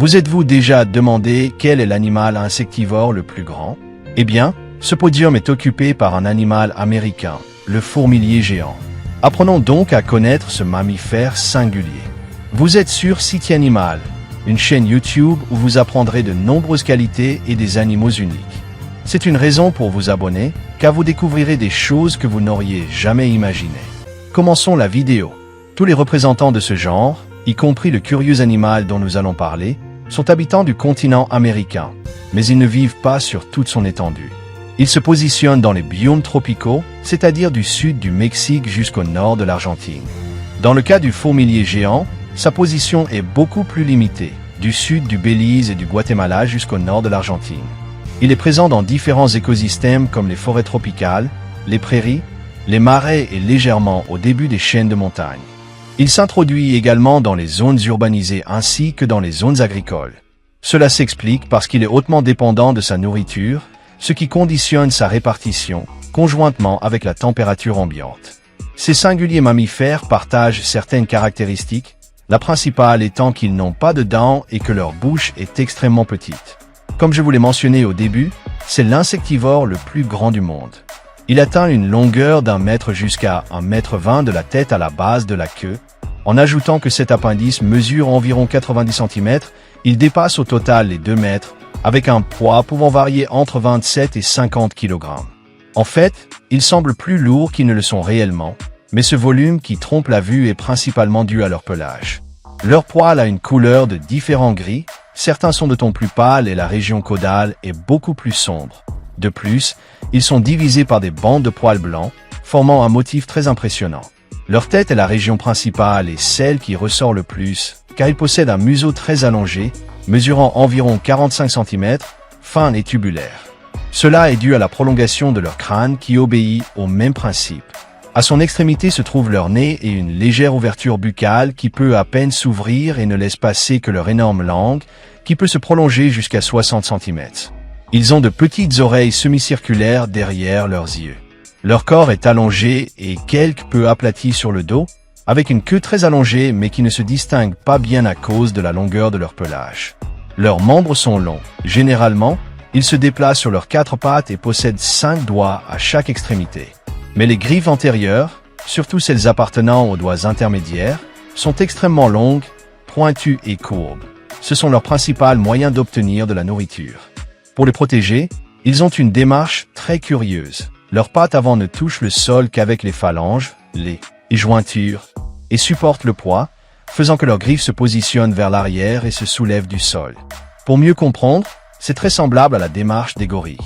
Vous êtes-vous déjà demandé quel est l'animal insectivore le plus grand? Eh bien, ce podium est occupé par un animal américain, le fourmilier géant. Apprenons donc à connaître ce mammifère singulier. Vous êtes sur City Animal, une chaîne YouTube où vous apprendrez de nombreuses qualités et des animaux uniques. C'est une raison pour vous abonner, car vous découvrirez des choses que vous n'auriez jamais imaginées. Commençons la vidéo. Tous les représentants de ce genre, y compris le curieux animal dont nous allons parler, sont habitants du continent américain, mais ils ne vivent pas sur toute son étendue. Ils se positionnent dans les biomes tropicaux, c'est-à-dire du sud du Mexique jusqu'au nord de l'Argentine. Dans le cas du fourmilier géant, sa position est beaucoup plus limitée, du sud du Belize et du Guatemala jusqu'au nord de l'Argentine. Il est présent dans différents écosystèmes comme les forêts tropicales, les prairies, les marais et légèrement au début des chaînes de montagnes. Il s'introduit également dans les zones urbanisées ainsi que dans les zones agricoles. Cela s'explique parce qu'il est hautement dépendant de sa nourriture, ce qui conditionne sa répartition, conjointement avec la température ambiante. Ces singuliers mammifères partagent certaines caractéristiques, la principale étant qu'ils n'ont pas de dents et que leur bouche est extrêmement petite. Comme je vous l'ai mentionné au début, c'est l'insectivore le plus grand du monde. Il atteint une longueur d'1 mètre jusqu'à 1,20 m de la tête à la base de la queue. En ajoutant que cet appendice mesure environ 90 cm, il dépasse au total les 2 mètres, avec un poids pouvant varier entre 27 et 50 kg. En fait, ils semblent plus lourds qu'ils ne le sont réellement, mais ce volume qui trompe la vue est principalement dû à leur pelage. Leur poil a une couleur de différents gris, certains sont de ton plus pâle et la région caudale est beaucoup plus sombre. De plus, ils sont divisés par des bandes de poils blancs, formant un motif très impressionnant. Leur tête est la région principale et celle qui ressort le plus, car ils possèdent un museau très allongé, mesurant environ 45 cm, fin et tubulaire. Cela est dû à la prolongation de leur crâne qui obéit au même principe. À son extrémité se trouve leur nez et une légère ouverture buccale qui peut à peine s'ouvrir et ne laisse passer que leur énorme langue, qui peut se prolonger jusqu'à 60 cm. Ils ont de petites oreilles semi-circulaires derrière leurs yeux. Leur corps est allongé et quelque peu aplati sur le dos, avec une queue très allongée mais qui ne se distingue pas bien à cause de la longueur de leur pelage. Leurs membres sont longs. Généralement, ils se déplacent sur leurs 4 pattes et possèdent 5 doigts à chaque extrémité. Mais les griffes antérieures, surtout celles appartenant aux doigts intermédiaires, sont extrêmement longues, pointues et courbes. Ce sont leurs principaux moyens d'obtenir de la nourriture. Pour les protéger, ils ont une démarche très curieuse. Leurs pattes avant ne touchent le sol qu'avec les phalanges, les jointures, et supportent le poids, faisant que leurs griffes se positionnent vers l'arrière et se soulèvent du sol. Pour mieux comprendre, c'est très semblable à la démarche des gorilles.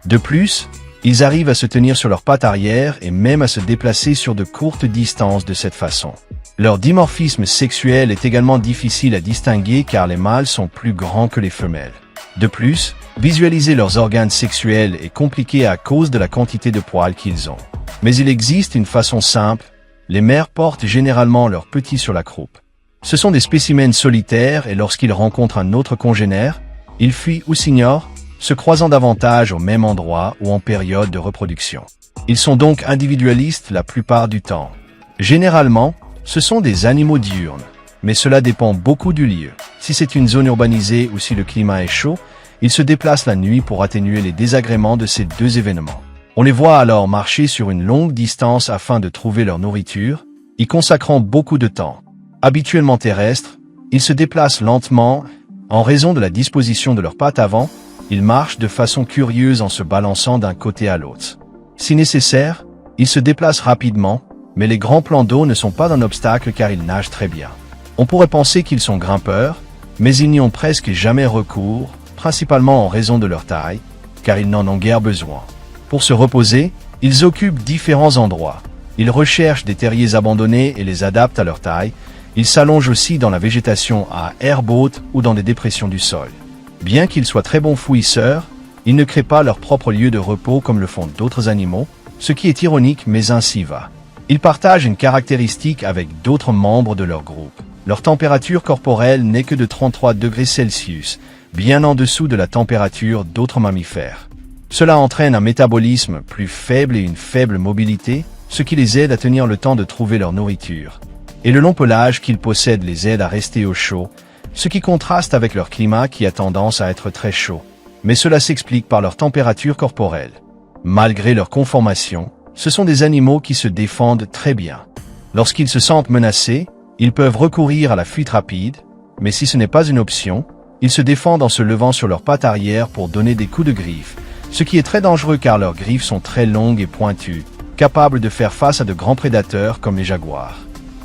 De plus, ils arrivent à se tenir sur leurs pattes arrière et même à se déplacer sur de courtes distances de cette façon. Leur dimorphisme sexuel est également difficile à distinguer car les mâles sont plus grands que les femelles. De plus, visualiser leurs organes sexuels est compliqué à cause de la quantité de poils qu'ils ont. Mais il existe une façon simple, les mères portent généralement leurs petits sur la croupe. Ce sont des spécimens solitaires et lorsqu'ils rencontrent un autre congénère, ils fuient ou s'ignorent, se croisant davantage au même endroit ou en période de reproduction. Ils sont donc individualistes la plupart du temps. Généralement, ce sont des animaux diurnes, mais cela dépend beaucoup du lieu. Si c'est une zone urbanisée ou si le climat est chaud, ils se déplacent la nuit pour atténuer les désagréments de ces deux événements. On les voit alors marcher sur une longue distance afin de trouver leur nourriture, y consacrant beaucoup de temps. Habituellement terrestres, ils se déplacent lentement. En raison de la disposition de leurs pattes avant, ils marchent de façon curieuse en se balançant d'un côté à l'autre. Si nécessaire, ils se déplacent rapidement, mais les grands plans d'eau ne sont pas un obstacle car ils nagent très bien. On pourrait penser qu'ils sont grimpeurs, mais ils n'y ont presque jamais recours, principalement en raison de leur taille, car ils n'en ont guère besoin. Pour se reposer, ils occupent différents endroits. Ils recherchent des terriers abandonnés et les adaptent à leur taille. Ils s'allongent aussi dans la végétation à herbe haute ou dans des dépressions du sol. Bien qu'ils soient très bons fouisseurs, ils ne créent pas leur propre lieu de repos comme le font d'autres animaux, ce qui est ironique mais ainsi va. Ils partagent une caractéristique avec d'autres membres de leur groupe. Leur température corporelle n'est que de 33 degrés Celsius, bien en dessous de la température d'autres mammifères. Cela entraîne un métabolisme plus faible et une faible mobilité, ce qui les aide à tenir le temps de trouver leur nourriture. Et le long pelage qu'ils possèdent les aide à rester au chaud, ce qui contraste avec leur climat qui a tendance à être très chaud. Mais cela s'explique par leur température corporelle. Malgré leur conformation, ce sont des animaux qui se défendent très bien. Lorsqu'ils se sentent menacés, ils peuvent recourir à la fuite rapide, mais si ce n'est pas une option, ils se défendent en se levant sur leurs pattes arrière pour donner des coups de griffe, ce qui est très dangereux car leurs griffes sont très longues et pointues, capables de faire face à de grands prédateurs comme les jaguars.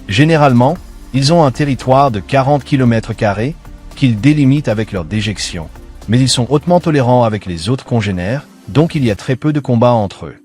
Généralement, ils ont un territoire de 40 km² qu'ils délimitent avec leur déjection, mais ils sont hautement tolérants avec les autres congénères, donc il y a très peu de combats entre eux.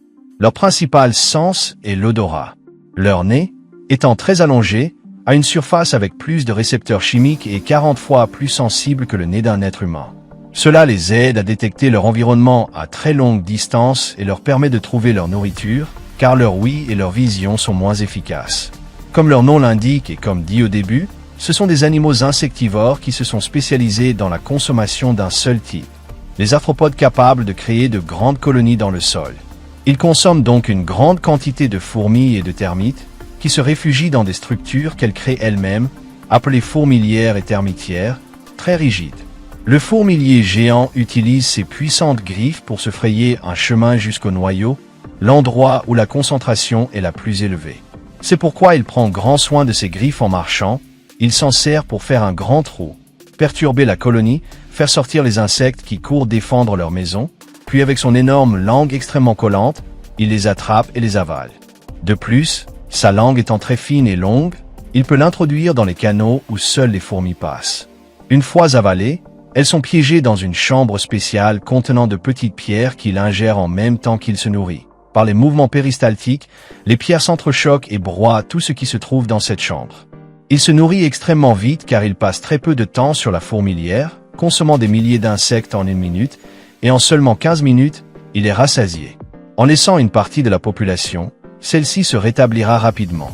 Leur principal sens est l'odorat. Leur nez, étant très allongé, a une surface avec plus de récepteurs chimiques et 40 fois plus sensible que le nez d'un être humain. Cela les aide à détecter leur environnement à très longue distance et leur permet de trouver leur nourriture, car leur ouïe et leur vision sont moins efficaces. Comme leur nom l'indique et comme dit au début, ce sont des animaux insectivores qui se sont spécialisés dans la consommation d'un seul type. Les arthropodes capables de créer de grandes colonies dans le sol. Ils consomment donc une grande quantité de fourmis et de termites, qui se réfugient dans des structures qu'elles créent elles-mêmes, appelées fourmilières et termitières, très rigides. Le fourmilier géant utilise ses puissantes griffes pour se frayer un chemin jusqu'au noyau, l'endroit où la concentration est la plus élevée. C'est pourquoi il prend grand soin de ses griffes en marchant, il s'en sert pour faire un grand trou, perturber la colonie, faire sortir les insectes qui courent défendre leur maison, puis avec son énorme langue extrêmement collante, il les attrape et les avale. De plus, sa langue étant très fine et longue, il peut l'introduire dans les canaux où seules les fourmis passent. Une fois avalées, elles sont piégées dans une chambre spéciale contenant de petites pierres qu'il ingère en même temps qu'il se nourrit. Par les mouvements péristaltiques, les pierres s'entrechoquent et broient tout ce qui se trouve dans cette chambre. Il se nourrit extrêmement vite car il passe très peu de temps sur la fourmilière, consommant des milliers d'insectes en 1 minute, et en seulement 15 minutes, il est rassasié. En laissant une partie de la population, celle-ci se rétablira rapidement.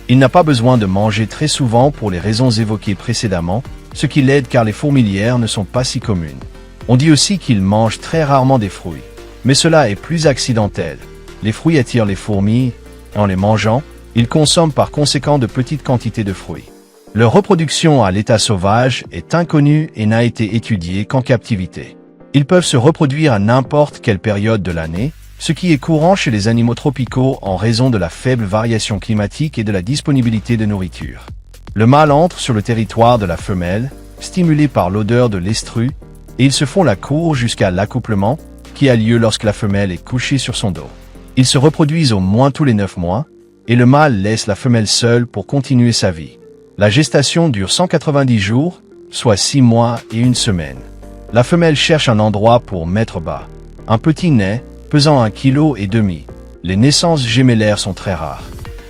Il n'a pas besoin de manger très souvent pour les raisons évoquées précédemment, ce qui l'aide car les fourmilières ne sont pas si communes. On dit aussi qu'il mange très rarement des fruits, mais cela est plus accidentel. Les fruits attirent les fourmis, et en les mangeant, ils consomment par conséquent de petites quantités de fruits. Leur reproduction à l'état sauvage est inconnue et n'a été étudiée qu'en captivité. Ils peuvent se reproduire à n'importe quelle période de l'année, ce qui est courant chez les animaux tropicaux en raison de la faible variation climatique et de la disponibilité de nourriture. Le mâle entre sur le territoire de la femelle, stimulé par l'odeur de l'estrus, et ils se font la cour jusqu'à l'accouplement, qui a lieu lorsque la femelle est couchée sur son dos. Ils se reproduisent au moins tous les 9 mois, et le mâle laisse la femelle seule pour continuer sa vie. La gestation dure 190 jours, soit 6 mois et 1 semaine. La femelle cherche un endroit pour mettre bas. Un petit naît, pesant 1,5 kg. Les naissances gémellaires sont très rares.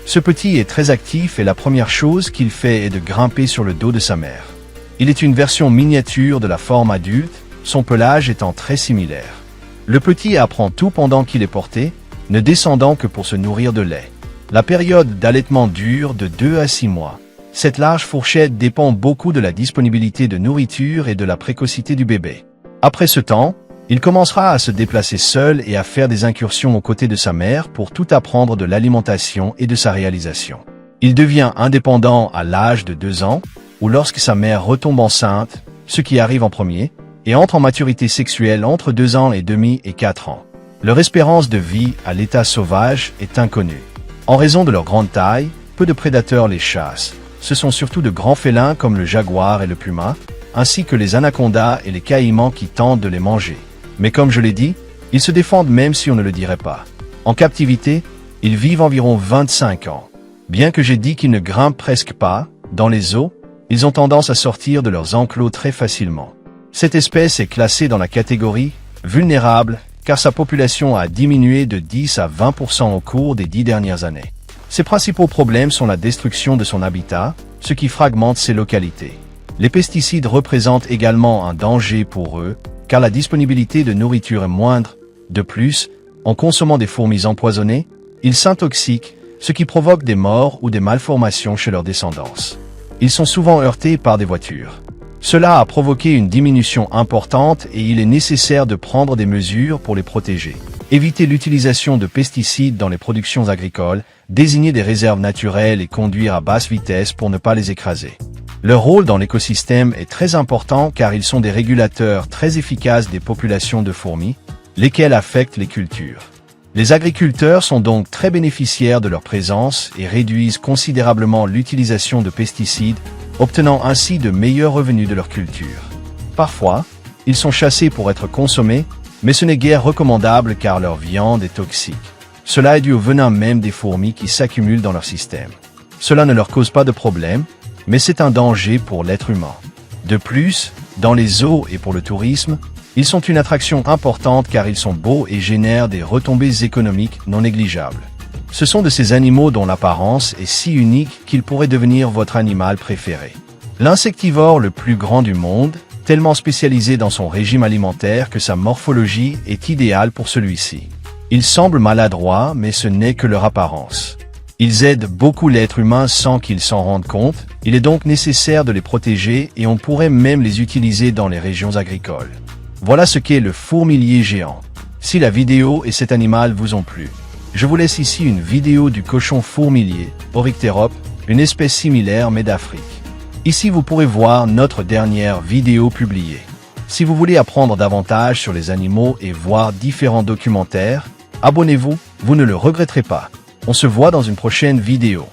Ce petit est très actif et la première chose qu'il fait est de grimper sur le dos de sa mère. Il est une version miniature de la forme adulte, son pelage étant très similaire. Le petit apprend tout pendant qu'il est porté, ne descendant que pour se nourrir de lait. La période d'allaitement dure de 2 à 6 mois. Cette large fourchette dépend beaucoup de la disponibilité de nourriture et de la précocité du bébé. Après ce temps, il commencera à se déplacer seul et à faire des incursions aux côtés de sa mère pour tout apprendre de l'alimentation et de sa réalisation. Il devient indépendant à l'âge de 2 ans, ou lorsque sa mère retombe enceinte, ce qui arrive en premier, et entre en maturité sexuelle entre 2 ans et demi et 4 ans. Leur espérance de vie à l'état sauvage est inconnue. En raison de leur grande taille, peu de prédateurs les chassent. Ce sont surtout de grands félins comme le jaguar et le puma, ainsi que les anacondas et les caïmans qui tentent de les manger. Mais comme je l'ai dit, ils se défendent même si on ne le dirait pas. En captivité, ils vivent environ 25 ans. Bien que j'ai dit qu'ils ne grimpent presque pas, dans les eaux, ils ont tendance à sortir de leurs enclos très facilement. Cette espèce est classée dans la catégorie « vulnérable » car sa population a diminué de 10 à 20% au cours des 10 dernières années. Ses principaux problèmes sont la destruction de son habitat, ce qui fragmente ses localités. Les pesticides représentent également un danger pour eux, car la disponibilité de nourriture est moindre. De plus, en consommant des fourmis empoisonnées, ils s'intoxiquent, ce qui provoque des morts ou des malformations chez leur descendance. Ils sont souvent heurtés par des voitures. Cela a provoqué une diminution importante et il est nécessaire de prendre des mesures pour les protéger. Éviter l'utilisation de pesticides dans les productions agricoles, désigner des réserves naturelles et conduire à basse vitesse pour ne pas les écraser. Leur rôle dans l'écosystème est très important car ils sont des régulateurs très efficaces des populations de fourmis, lesquelles affectent les cultures. Les agriculteurs sont donc très bénéficiaires de leur présence et réduisent considérablement l'utilisation de pesticides, obtenant ainsi de meilleurs revenus de leur culture. Parfois, ils sont chassés pour être consommés, mais ce n'est guère recommandable car leur viande est toxique. Cela est dû au venin même des fourmis qui s'accumulent dans leur système. Cela ne leur cause pas de problème, mais c'est un danger pour l'être humain. De plus, dans les zoos et pour le tourisme, ils sont une attraction importante car ils sont beaux et génèrent des retombées économiques non négligeables. Ce sont de ces animaux dont l'apparence est si unique qu'ils pourraient devenir votre animal préféré. L'insectivore le plus grand du monde, tellement spécialisé dans son régime alimentaire que sa morphologie est idéale pour celui-ci. Ils semblent maladroits, mais ce n'est que leur apparence. Ils aident beaucoup l'être humain sans qu'ils s'en rendent compte, il est donc nécessaire de les protéger et on pourrait même les utiliser dans les régions agricoles. Voilà ce qu'est le fourmilier géant. Si la vidéo et cet animal vous ont plu, je vous laisse ici une vidéo du cochon fourmilier, Oryctérope, une espèce similaire mais d'Afrique. Ici vous pourrez voir notre dernière vidéo publiée. Si vous voulez apprendre davantage sur les animaux et voir différents documentaires, abonnez-vous, vous ne le regretterez pas. On se voit dans une prochaine vidéo.